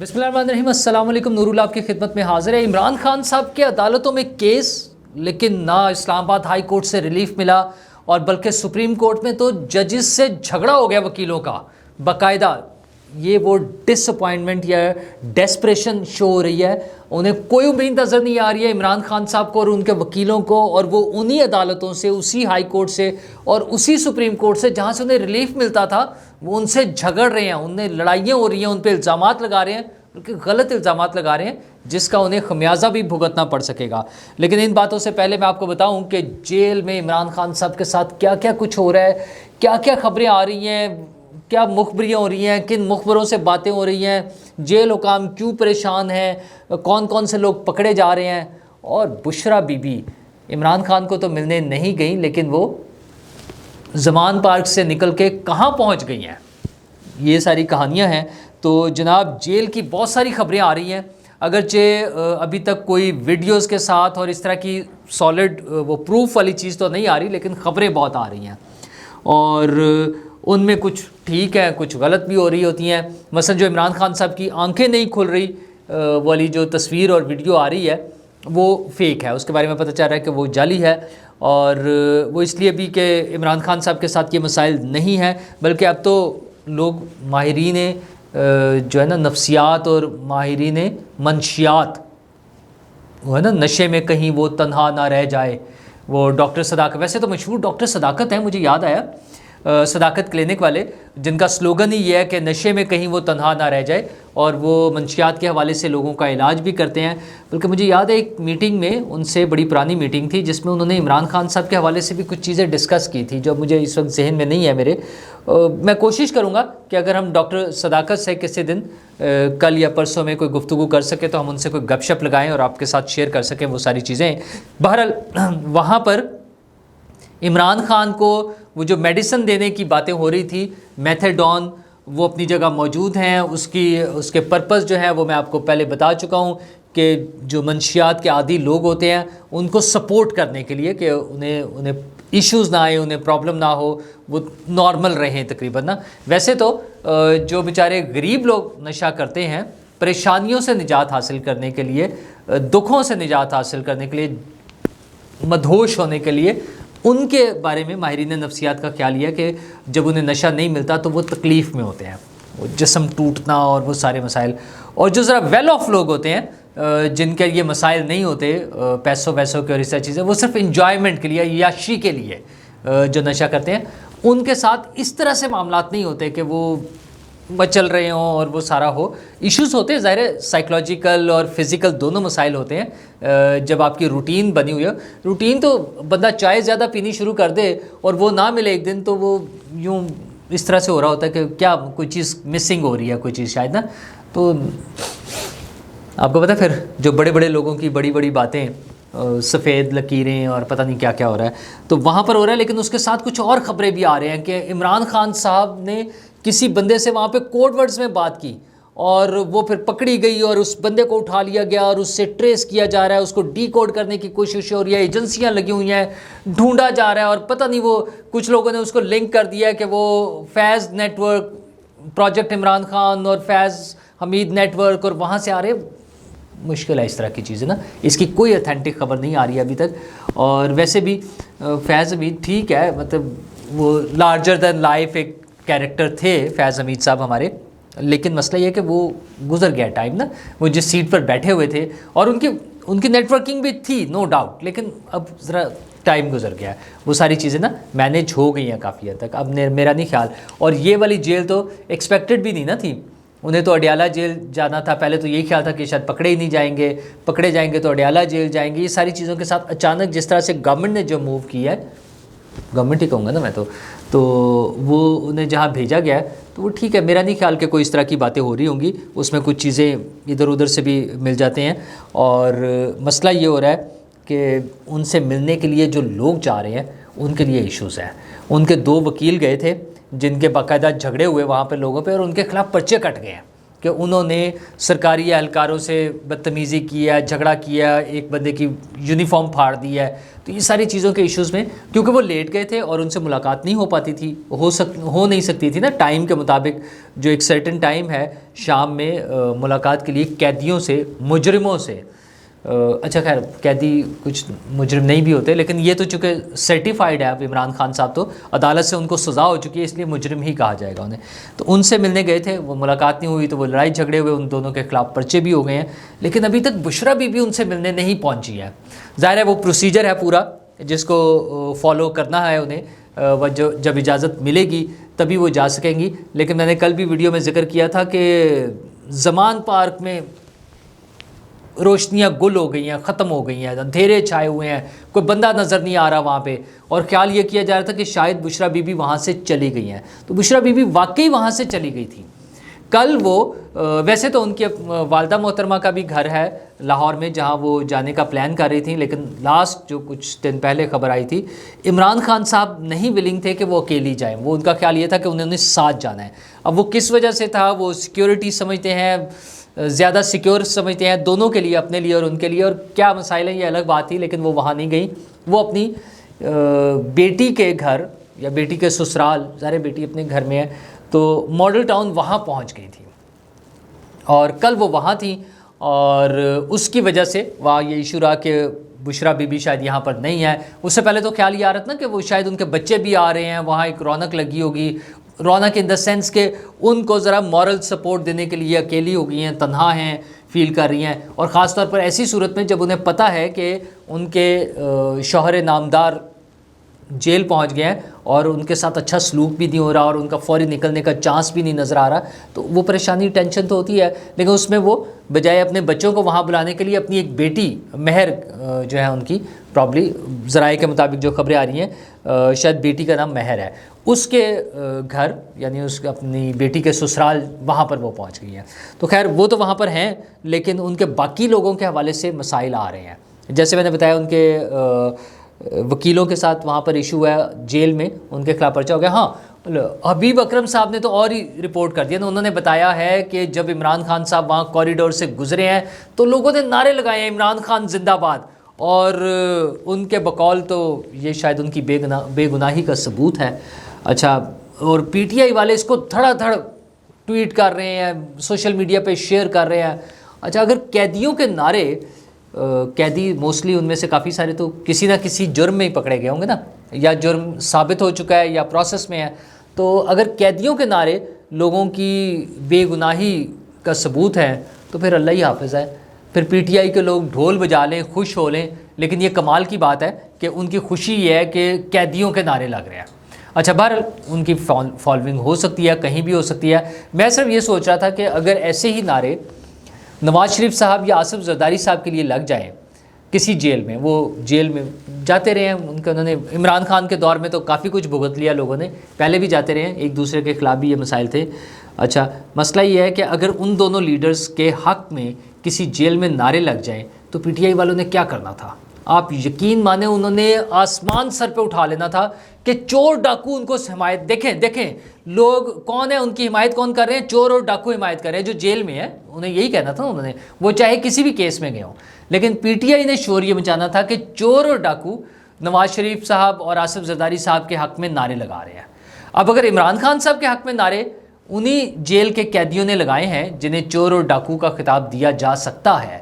بسم اللہ الرحمن الرحیم، السلام علیکم، نور اللہ آپ کی خدمت میں حاضر ہے۔ عمران خان صاحب کے عدالتوں میں کیس، لیکن نہ اسلام آباد ہائی کورٹ سے ریلیف ملا اور بلکہ سپریم کورٹ میں تو ججز سے جھگڑا ہو گیا وکیلوں کا باقاعدہ۔ یہ وہ ڈس اپوائنٹمنٹ یا ڈیسپریشن شو ہو رہی ہے، انہیں کوئی امید نظر نہیں آ رہی ہے عمران خان صاحب کو اور ان کے وکیلوں کو، اور وہ انہی عدالتوں سے، اسی ہائی کورٹ سے اور اسی سپریم کورٹ سے جہاں سے انہیں ریلیف ملتا تھا، وہ ان سے جھگڑ رہے ہیں، انہیں لڑائیاں ہو رہی ہیں، ان پہ الزامات لگا رہے ہیں، بلکہ غلط الزامات لگا رہے ہیں جس کا انہیں خمیازہ بھی بھگتنا پڑ سکے گا۔ لیکن ان باتوں سے پہلے میں آپ کو بتاؤں کہ جیل میں عمران خان صاحب کے ساتھ کیا کیا کچھ ہو رہا ہے، کیا کیا خبریں آ رہی ہیں، کیا مخبریاں ہو رہی ہیں، کن مخبروں سے باتیں ہو رہی ہیں، جیل حکام کیوں پریشان ہیں، کون کون سے لوگ پکڑے جا رہے ہیں۔ اور بشرا بی بی عمران خان کو تو ملنے نہیں گئیں، لیکن وہ زمان پارک سے نکل کے کہاں پہنچ گئی ہیں، یہ ساری کہانیاں ہیں۔ تو جناب جیل کی بہت ساری خبریں آ رہی ہیں، اگرچہ ابھی تک کوئی ویڈیوز کے ساتھ اور اس طرح کی سالڈ وہ پروف والی چیز تو نہیں آ رہی، لیکن خبریں بہت آ رہی ہیں اور ان میں کچھ ٹھیک ہے، کچھ غلط بھی ہو رہی ہوتی ہیں۔ مثلا جو عمران خان صاحب کی آنکھیں نہیں کھل رہی والی جو تصویر اور ویڈیو آ رہی ہے وہ فیک ہے، اس کے بارے میں پتہ چل رہا ہے کہ وہ جعلی ہے، اور وہ اس لیے بھی کہ عمران خان صاحب کے ساتھ یہ مسائل نہیں ہیں، بلکہ اب تو لوگ ماہرین جو ہے نا نفسیات اور ماہرین منشیات، وہ ہے نا نشے میں کہیں وہ تنہا نہ رہ جائے، وہ ڈاکٹر صداقت، ویسے تو مشہور ڈاکٹر صداقت ہیں، مجھے یاد آیا صداقت کلینک والے، جن کا سلوگن ہی یہ ہے کہ نشے میں کہیں وہ تنہا نہ رہ جائے، اور وہ منشیات کے حوالے سے لوگوں کا علاج بھی کرتے ہیں۔ بلکہ مجھے یاد ہے ایک میٹنگ میں ان سے، بڑی پرانی میٹنگ تھی، جس میں انہوں نے عمران خان صاحب کے حوالے سے بھی کچھ چیزیں ڈسکس کی تھی جو مجھے اس وقت ذہن میں نہیں ہے میرے۔ میں کوشش کروں گا کہ اگر ہم ڈاکٹر صداقت سے کسی دن کل یا پرسوں میں کوئی گفتگو کر سکے تو ہم ان سے کوئی گپ شپ لگائیں اور آپ کے ساتھ شیئر کر سکیں وہ ساری چیزیں۔ بہرحال وہاں پر عمران خان کو وہ جو میڈیسن دینے کی باتیں ہو رہی تھی، میتھیڈون، وہ اپنی جگہ موجود ہیں، اس کے پرپس جو ہے وہ میں آپ کو پہلے بتا چکا ہوں کہ جو منشیات کے عادی لوگ ہوتے ہیں ان کو سپورٹ کرنے کے لیے کہ انہیں ایشوز نہ آئے، انہیں پرابلم نہ ہو، وہ نارمل رہیں تقریباً نا۔ ویسے تو جو بیچارے غریب لوگ نشہ کرتے ہیں، پریشانیوں سے نجات حاصل کرنے کے لیے، دکھوں سے نجات حاصل کرنے کے لیے، مدہوش ہونے کے لیے، ان کے بارے میں ماہرین نفسیات کا خیال یہ ہے کہ جب انہیں نشہ نہیں ملتا تو وہ تکلیف میں ہوتے ہیں، وہ جسم ٹوٹنا اور وہ سارے مسائل۔ اور جو ذرا ویل آف لوگ ہوتے ہیں، جن کے یہ مسائل نہیں ہوتے پیسوں کے اور اس طرح چیزیں، وہ صرف انجوائمنٹ کے لیے، عیاشی کے لیے جو نشہ کرتے ہیں، ان کے ساتھ اس طرح سے معاملات نہیں ہوتے کہ وہ مچل رہے ہوں اور وہ سارا ہو۔ ایشوز ہوتے ہیں، ظاہر ہے سائیکلوجیکل اور فزیکل دونوں مسائل ہوتے ہیں۔ جب آپ کی روٹین بنی ہوئی ہے، روٹین تو بندہ چائے زیادہ پینی شروع کر دے اور وہ نہ ملے ایک دن، تو وہ یوں اس طرح سے ہو رہا ہوتا ہے کہ کیا کوئی چیز مسنگ ہو رہی ہے، کوئی چیز شاید نا۔ تو آپ کو پتہ پھر جو بڑے بڑے لوگوں کی بڑی بڑی باتیں، سفید لکیریں اور پتہ نہیں کیا کیا ہو رہا ہے، تو وہاں پر ہو رہا ہے۔ لیکن اس کے ساتھ کچھ اور خبریں بھی آ رہے ہیں کہ عمران خان صاحب نے کسی بندے سے وہاں پہ کوڈ ورڈز میں بات کی اور وہ پھر پکڑی گئی اور اس بندے کو اٹھا لیا گیا اور اس سے ٹریس کیا جا رہا ہے، اس کو ڈی کوڈ کرنے کی کوشش ہو رہی ہے، ایجنسیاں لگی ہوئی ہیں، ڈھونڈا جا رہا ہے، اور پتہ نہیں وہ کچھ لوگوں نے اس کو لنک کر دیا ہے کہ وہ Faiz network, project Imran Khan اور فیض حمید نیٹ ورک، اور وہاں سے آ رہے۔ مشکل ہے اس طرح کی چیزیں نا، اس کی کوئی اتھینٹک خبر نہیں آ رہی ہے ابھی تک۔ اور ویسے بھی فیض حمید ٹھیک ہے، مطلب وہ لارجر دین لائف ایک کیریکٹر تھے فیض حمید صاحب ہمارے، لیکن مسئلہ یہ ہے کہ وہ گزر گیا ٹائم نا، وہ جس سیٹ پر بیٹھے ہوئے تھے، اور ان کی نیٹ ورکنگ بھی تھی نو ڈاؤٹ، لیکن اب ذرا ٹائم گزر گیا ہے، وہ ساری چیزیں نا مینیج ہو گئی ہیں کافی حد تک، اب میرا نہیں خیال۔ اور یہ والی جیل تو ایکسپیکٹڈ بھی نہیں نا تھی، انہیں تو اڈیالہ جیل جانا تھا، پہلے تو یہی خیال تھا کہ شاید پکڑے ہی نہیں جائیں گے، پکڑے جائیں گے تو اڈیالہ جیل جائیں گے۔ یہ ساری چیزوں کے ساتھ اچانک جس طرح سے گورنمنٹ نے جو موو کیا ہے، گورنمنٹ ہی کہوں گا نا میں تو وہ انہیں جہاں بھیجا گیا ہے تو وہ ٹھیک ہے، میرا نہیں خیال کہ کوئی اس طرح کی باتیں ہو رہی ہوں گی، اس میں کچھ چیزیں ادھر ادھر سے بھی مل جاتے ہیں۔ اور مسئلہ یہ ہو رہا ہے کہ ان سے ملنے کے لیے جو لوگ جا رہے ہیں ان کے لیے ایشوز ہیں۔ ان کے 2 وکیل گئے تھے جن کے باقاعدہ جھگڑے ہوئے وہاں پہ لوگوں پہ، اور ان کے خلاف پرچے کٹ گئے ہیں، کہ انہوں نے سرکاری اہلکاروں سے بدتمیزی کی ہے, جھگڑا کیا, ایک بندے کی یونیفارم پھاڑ دی ہے. تو یہ ساری چیزوں کے ایشوز میں کیونکہ وہ لیٹ گئے تھے اور ان سے ملاقات نہیں ہو پاتی تھی, ہو نہیں سکتی تھی نا ٹائم کے مطابق, جو ایک سرٹن ٹائم ہے شام میں ملاقات کے لیے قیدیوں سے, مجرموں سے. اچھا خیر قیدی کچھ مجرم نہیں بھی ہوتے, لیکن یہ تو چونکہ سرٹیفائیڈ ہے اب عمران خان صاحب, تو عدالت سے ان کو سزا ہو چکی ہے, اس لیے مجرم ہی کہا جائے گا انہیں. تو ان سے ملنے گئے تھے, وہ ملاقات نہیں ہوئی, تو وہ لڑائی جھگڑے ہوئے, ان دونوں کے خلاف پرچے بھی ہو گئے ہیں, لیکن ابھی تک بشریٰ بی بی ان سے ملنے نہیں پہنچی ہے. ظاہر ہے وہ پروسیجر ہے پورا جس کو فالو کرنا ہے انہیں, وہ جب اجازت ملے گی تبھی وہ جا سکیں گی. لیکن میں نے کل بھی ویڈیو میں ذکر کیا تھا کہ زمان پارک میں روشنیاں گل ہو گئی ہیں, ختم ہو گئی ہیں, اندھیرے چھائے ہوئے ہیں, کوئی بندہ نظر نہیں آ رہا وہاں پہ, اور خیال یہ کیا جا رہا تھا کہ شاید بشریٰ بی بی وہاں سے چلی گئی ہیں. تو بشریٰ بی بی واقعی وہاں سے چلی گئی تھی. کل وہ ویسے تو ان کی والدہ محترمہ کا بھی گھر ہے لاہور میں جہاں وہ جانے کا پلان کر رہی تھیں, لیکن لاسٹ جو کچھ دن پہلے خبر آئی تھی عمران خان صاحب نہیں ولنگ تھے کہ وہ اکیلی جائیں. وہ ان کا خیال یہ تھا کہ انہوں نے ساتھ جانا ہے. اب وہ کس وجہ سے تھا, وہ سیکیورٹی سمجھتے ہیں, زیادہ سیکیور سمجھتے ہیں دونوں کے لیے, اپنے لیے اور ان کے لیے, اور کیا مسائل ہیں یہ الگ بات تھی, لیکن وہ وہاں نہیں گئیں. وہ اپنی بیٹی کے گھر یا بیٹی کے سسرال, ظاہر بیٹی اپنے گھر میں ہے, تو ماڈل ٹاؤن وہاں پہنچ گئی تھی, اور کل وہ وہاں تھیں, اور اس کی وجہ سے وہاں یہ ایشو رہا کہ بشریٰ بی بی شاید یہاں پر نہیں ہے. اس سے پہلے تو خیال یہ آ رہا تھا نا کہ وہ شاید ان کے بچے بھی آ رہے ہیں, وہاں ایک رونق لگی ہوگی, رونق ان دا سینس کہ ان کو ذرا مورل سپورٹ دینے کے لیے اکیلی ہو گئی ہیں, تنہا ہیں, فیل کر رہی ہیں. اور خاص طور پر ایسی صورت میں جب انہیں پتہ ہے کہ ان کے شوہر نامدار جیل پہنچ گئے ہیں اور ان کے ساتھ اچھا سلوک بھی نہیں ہو رہا اور ان کا فوری نکلنے کا چانس بھی نہیں نظر آ رہا, تو وہ پریشانی, ٹینشن تو ہوتی ہے. لیکن اس میں وہ بجائے اپنے بچوں کو وہاں بلانے کے لیے اپنی ایک بیٹی مہر جو ہے ان کی, پرابلی ذرائع کے مطابق جو خبریں آ رہی ہیں شاید بیٹی کا نام مہر ہے, اس کے گھر یعنی اس اپنی بیٹی کے سسرال وہاں پر وہ پہنچ گئی ہیں. تو خیر وہ تو وہاں پر ہیں, لیکن ان کے باقی لوگوں کے حوالے سے مسائل آ رہے ہیں. جیسے میں نے بتایا ان کے وکیلوں کے ساتھ وہاں پر ایشو ہے, جیل میں ان کے خلاف پرچہ ہو گیا. ہاں حبیب اکرم صاحب نے تو اور ہی رپورٹ کر دیا نا, انہوں نے بتایا ہے کہ جب عمران خان صاحب وہاں کوریڈور سے گزرے ہیں تو لوگوں نے نعرے لگائے ہیں عمران خان زندہ باد, اور ان کے بقول تو یہ شاید ان کی بے گناہی کا ثبوت ہے. اچھا, اور پی ٹی آئی والے اس کو دھڑا دھڑ ٹویٹ کر رہے ہیں, سوشل میڈیا پہ شیئر کر رہے ہیں. اچھا, اگر قیدیوں کے نعرے, قیدی موسٹلی ان میں سے کافی سارے تو کسی نہ کسی جرم میں ہی پکڑے گئے ہوں گے نا, یا جرم ثابت ہو چکا ہے یا پروسیس میں ہے, تو اگر قیدیوں کے نعرے لوگوں کی بے گناہی کا ثبوت ہے تو پھر اللہ ہی حافظ ہے. پھر پی ٹی آئی کے لوگ ڈھول بجا لیں, خوش ہو لیں, لیکن یہ کمال کی بات ہے کہ ان کی خوشی یہ ہے کہ قیدیوں کے نعرے لگ رہے ہیں. اچھا, بہرحال ان کی فالوئنگ ہو سکتی ہے, کہیں بھی ہو سکتی ہے. میں صرف یہ سوچ رہا تھا کہ اگر ایسے ہی نعرے نواز شریف صاحب یا آصف زرداری صاحب کے لیے لگ جائیں کسی جیل میں, وہ جیل میں جاتے رہے ہیں, انہوں نے عمران خان کے دور میں تو کافی کچھ بھگت لیا لوگوں نے, پہلے بھی جاتے رہے ہیں, ایک دوسرے کے خلاف بھی یہ مسائل تھے. اچھا, مسئلہ یہ ہے کہ اگر ان دونوں لیڈرز کے حق میں کسی جیل میں نعرے لگ جائیں تو پی ٹی آئی والوں نے کیا کرنا تھا. آپ یقین مانیں انہوں نے آسمان سر پہ اٹھا لینا تھا کہ چور ڈاکو ان کو حمایت, دیکھیں لوگ کون ہیں, ان کی حمایت کون کر رہے ہیں, چور اور ڈاکو حمایت کر رہے ہیں جو جیل میں ہے. انہیں یہی کہنا تھا انہوں نے, وہ چاہے کسی بھی کیس میں گئے ہوں. لیکن پی ٹی آئی نے شور یہ مچانا تھا کہ چور اور ڈاکو نواز شریف صاحب اور آصف زرداری صاحب کے حق میں نعرے لگا رہے ہیں. اب اگر عمران خان صاحب کے حق میں نعرے انہی جیل کے قیدیوں نے لگائے ہیں جنہیں چور اور ڈاکو کا خطاب دیا جا سکتا ہے,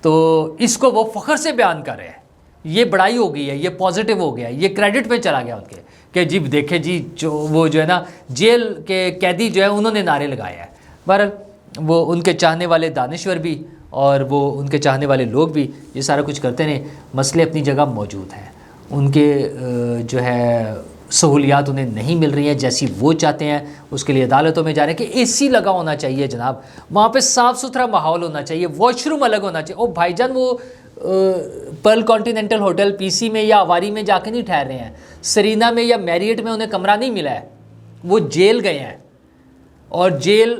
تو اس کو وہ فخر سے بیان کر رہے ہیں. یہ بڑائی ہو گئی ہے, یہ پازیٹیو ہو گیا ہے, یہ کریڈٹ میں چلا گیا ان کے کہ جی دیکھیں جی وہ جو ہے نا جیل کے قیدی جو ہے انہوں نے نعرے لگائے ہیں. بہرحال وہ ان کے چاہنے والے دانشور بھی اور وہ ان کے چاہنے والے لوگ بھی یہ سارا کچھ کرتے ہیں. مسئلے اپنی جگہ موجود ہیں, ان کے جو ہے سہولیات انہیں نہیں مل رہی ہیں جیسی وہ چاہتے ہیں. اس کے لیے عدالتوں میں جا رہے ہیں کہ اے سی لگا ہونا چاہیے جناب, وہاں پہ صاف ستھرا ماحول ہونا چاہیے, واش روم الگ ہونا چاہیے. او بھائی جان, وہ پرل کانٹیننٹل ہوٹل پی سی میں یا آواری میں جا کے نہیں ٹھہر رہے ہیں, سرینا میں یا میریٹ میں انہیں کمرہ نہیں ملا ہے, وہ جیل گئے ہیں. اور جیل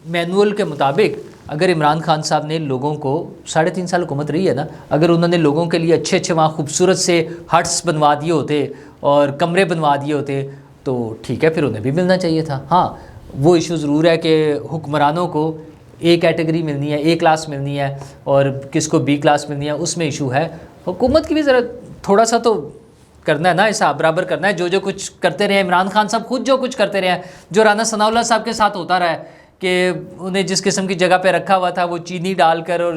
مینول کے مطابق اگر عمران خان صاحب نے لوگوں کو 3.5 سال حکومت رہی ہے نا, اگر انہوں نے لوگوں کے لیے اچھے وہاں خوبصورت سے ہٹس بنوا دیے ہوتے اور کمرے بنوا دیے ہوتے تو ٹھیک ہے, پھر انہیں بھی ملنا چاہیے تھا. ہاں, وہ ایشو ضرور ہے کہ حکمرانوں کو اے کیٹیگری ملنی ہے, اے کلاس ملنی ہے اور کس کو بی کلاس ملنی ہے, اس میں ایشو ہے. حکومت کی بھی ذرا تھوڑا سا تو کرنا ہے نا, حساب برابر کرنا ہے. جو کچھ کرتے رہے عمران خان صاحب, خود جو کچھ کرتے رہے ہیں, جو رانا ثناء اللہ صاحب کے ساتھ ہوتا رہا ہے کہ انہیں جس قسم کی جگہ پہ رکھا ہوا تھا وہ چینی ڈال کر اور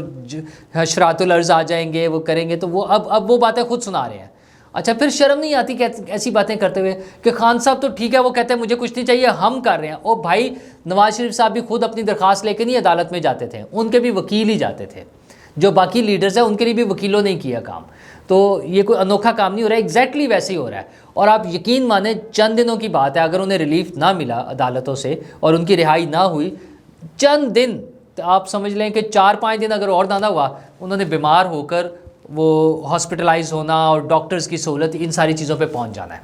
حشرات الارض آ جائیں گے, وہ کریں گے, تو وہ اب وہ باتیں خود سنا رہے ہیں. اچھا پھر شرم نہیں آتی کہ ایسی باتیں کرتے ہوئے کہ خان صاحب تو ٹھیک ہے وہ کہتے ہیں مجھے کچھ نہیں چاہیے, ہم کر رہے ہیں. اور بھائی نواز شریف صاحب بھی خود اپنی درخواست لے کے نہیں عدالت میں جاتے تھے, ان کے بھی وکیل ہی جاتے تھے. جو باقی لیڈرز ہیں ان کے لیے بھی وکیلوں نے کیا کام. تو یہ کوئی انوکھا کام نہیں ہو رہا ہے, ایگزیکٹلی ویسے ہی ہو رہا ہے. اور آپ یقین مانیں چند دنوں کی بات ہے, اگر انہیں ریلیف نہ ملا عدالتوں سے اور ان کی رہائی نہ ہوئی, چند دن آپ سمجھ لیں کہ 4-5 دن اگر اور نہ ہوا, انہوں نے بیمار ہو کر وہ ہاسپٹلائز ہونا اور ڈاکٹرز کی سہولت, ان ساری چیزوں پہ پہنچ جانا ہے.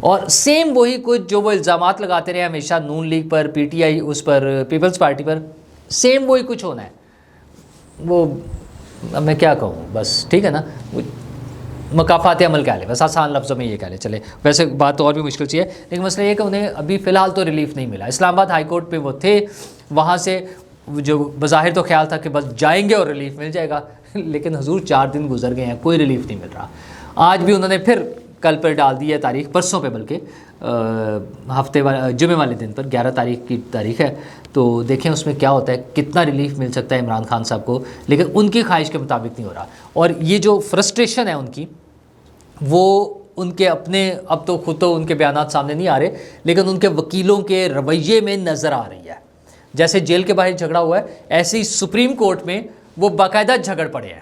اور سیم وہی کچھ جو وہ الزامات لگاتے رہے ہمیشہ نون لیگ پر, پی ٹی آئی اس پر, پیپلز پارٹی پر, سیم وہی کچھ ہونا ہے. وہ اب میں کیا کہوں, بس ٹھیک ہے نا, مکافات عمل کہہ لیں, بس آسان لفظوں میں یہ کہہ لیں. چلے ویسے بات اور بھی مشکل سی ہے, لیکن مسئلہ یہ کہ انہیں ابھی فی الحال تو ریلیف نہیں ملا. اسلام آباد ہائی کورٹ پہ وہ تھے, وہاں سے جو بظاہر تو خیال تھا کہ بس جائیں گے اور ریلیف مل جائے گا, لیکن حضور 4 دن گزر گئے ہیں, کوئی ریلیف نہیں مل رہا. آج بھی انہوں نے پھر کل پر ڈال دی ہے تاریخ, پرسوں پہ بلکہ جمعے والے دن پر 11 تاریخ کی تاریخ ہے. تو دیکھیں اس میں کیا ہوتا ہے, کتنا ریلیف مل سکتا ہے عمران خان صاحب کو, لیکن ان کی خواہش کے مطابق نہیں ہو رہا. اور یہ جو فرسٹریشن ہے ان کی, وہ ان کے اپنے, اب تو خود تو ان کے بیانات سامنے نہیں آ رہے, لیکن ان کے وکیلوں کے رویے میں نظر آ رہی ہے. جیسے جیل کے باہر جھگڑا ہوا ہے, ایسے ہی سپریم کورٹ میں وہ باقاعدہ جھگڑ پڑے ہیں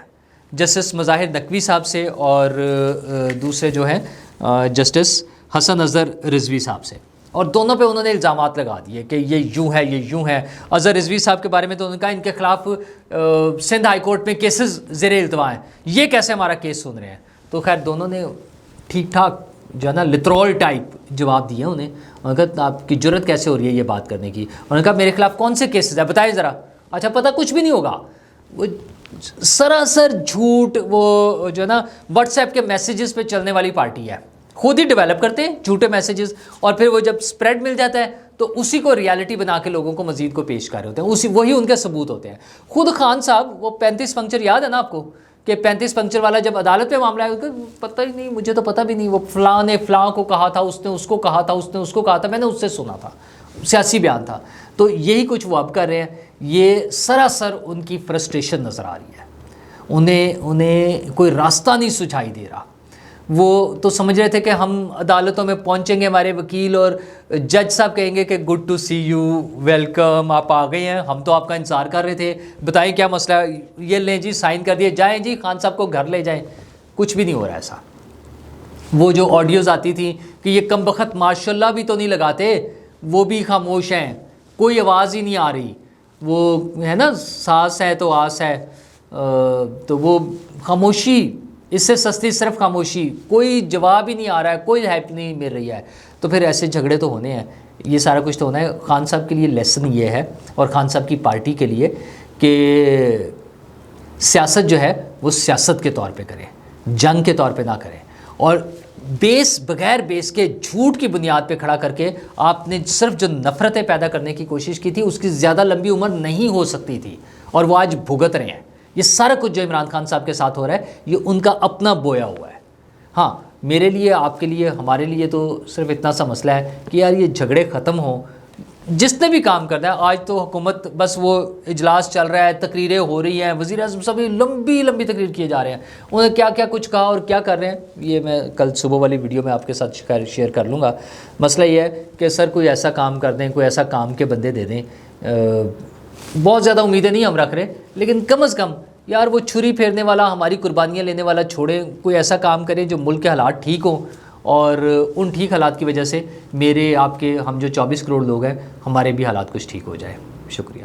جسٹس مظاہر نقوی صاحب سے اور دوسرے جو ہیں جسٹس حسن اظہر رضوی صاحب سے, اور دونوں پہ انہوں نے الزامات لگا دیے کہ یہ یوں ہے, یہ یوں ہے. اظہر رضوی صاحب کے بارے میں تو انہوں نے کہا ان کے خلاف سندھ ہائی کورٹ میں کیسز زیر التوا ہیں, یہ کیسے ہمارا کیس سن رہے ہیں. تو خیر دونوں نے ٹھیک ٹھاک جو ہے نا لترول ٹائپ جواب دیا انہیں. انہوں نے کہا آپ کی جرت کیسے ہو رہی ہے یہ بات کرنے کی. انہوں نے کہا میرے خلاف کون سے کیسز ہیں بتائیں ذرا. اچھا پتہ کچھ بھی نہیں ہوگا, وہ سراسر جھوٹ, وہ جو ہے نا واٹس ایپ کے میسیجز پہ چلنے والی پارٹی ہے, خود ہی ڈیولپ کرتے ہیں جھوٹے میسیجز, اور پھر وہ جب سپریڈ مل جاتا ہے تو اسی کو ریالٹی بنا کے لوگوں کو مزید کو پیش کر رہے ہوتے ہیں, وہی ان کے ثبوت ہوتے ہیں. خود خان صاحب وہ 35 پنکچر یاد ہے نا آپ کو, کہ 35 پنکچر والا جب عدالت میں معاملہ ہے, پتہ ہی نہیں, مجھے تو پتہ بھی نہیں, وہ فلاں نے فلاں کو کہا تھا, اس نے اس کو کہا تھا, اس نے اس کو کہا تھا, میں نے اس سے سنا تھا, سیاسی بیان تھا. تو یہی کچھ وہ اب کر رہے ہیں. یہ سراسر ان کی فرسٹریشن نظر آ رہی ہے, انہیں کوئی راستہ نہیں سجھائی دے رہا. وہ تو سمجھ رہے تھے کہ ہم عدالتوں میں پہنچیں گے, ہمارے وکیل اور جج صاحب کہیں گے کہ good to see you, welcome, آپ آ گئے ہیں, ہم تو آپ کا انتظار کر رہے تھے, بتائیں کیا مسئلہ ہے, یہ لیں جی سائن کر دیے, جائیں جی خان صاحب کو گھر لے جائیں. کچھ بھی نہیں ہو رہا ایسا. وہ جو آڈیوز آتی تھیں کہ یہ کم بخت ماشاء اللہ بھی تو نہیں لگاتے, وہ بھی خاموش ہیں, کوئی آواز ہی نہیں آ رہی, وہ ہے نا ساس ہے تو آس ہے, تو وہ خاموشی, اس سے سستی صرف خاموشی, کوئی جواب ہی نہیں آ رہا ہے, کوئی ہیلپ نہیں مل رہی ہے. تو پھر ایسے جھگڑے تو ہونے ہیں, یہ سارا کچھ تو ہونا ہے. خان صاحب کے لیے لیسن یہ ہے, اور خان صاحب کی پارٹی کے لیے, کہ سیاست جو ہے وہ سیاست کے طور پہ کریں, جنگ کے طور پہ نہ کریں. اور بغیر بیس کے جھوٹ کی بنیاد پہ کھڑا کر کے آپ نے صرف جو نفرتیں پیدا کرنے کی کوشش کی تھی, اس کی زیادہ لمبی عمر نہیں ہو سکتی تھی, اور وہ آج بھگت رہے ہیں. یہ سارا کچھ جو عمران خان صاحب کے ساتھ ہو رہا ہے, یہ ان کا اپنا بویا ہوا ہے. ہاں میرے لیے, آپ کے لیے, ہمارے لیے تو صرف اتنا سا مسئلہ ہے کہ یار یہ جھگڑے ختم ہوں. جس نے بھی کام کرنا ہے, آج تو حکومت بس وہ اجلاس چل رہا ہے, تقریریں ہو رہی ہیں, وزیر اعظم سبھی لمبی لمبی تقریر کیے جا رہے ہیں, انہوں نے کیا کیا کچھ کہا اور کیا کر رہے ہیں, یہ میں کل صبح والی ویڈیو میں آپ کے ساتھ شیئر کر لوں گا. مسئلہ یہ ہے کہ سر کوئی ایسا کام کر دیں, کوئی ایسا کام کے بندے دے دیں. بہت زیادہ امیدیں نہیں ہم رکھ رہے, لیکن کم از کم یار وہ چھری پھیرنے والا, ہماری قربانیاں لینے والا چھوڑیں, کوئی ایسا کام کریں جو ملک کے حالات ٹھیک ہوں, اور ان ٹھیک حالات کی وجہ سے میرے, آپ کے, ہم جو 24 کروڑ لوگ ہیں, ہمارے بھی حالات کچھ ٹھیک ہو جائے. شکریہ.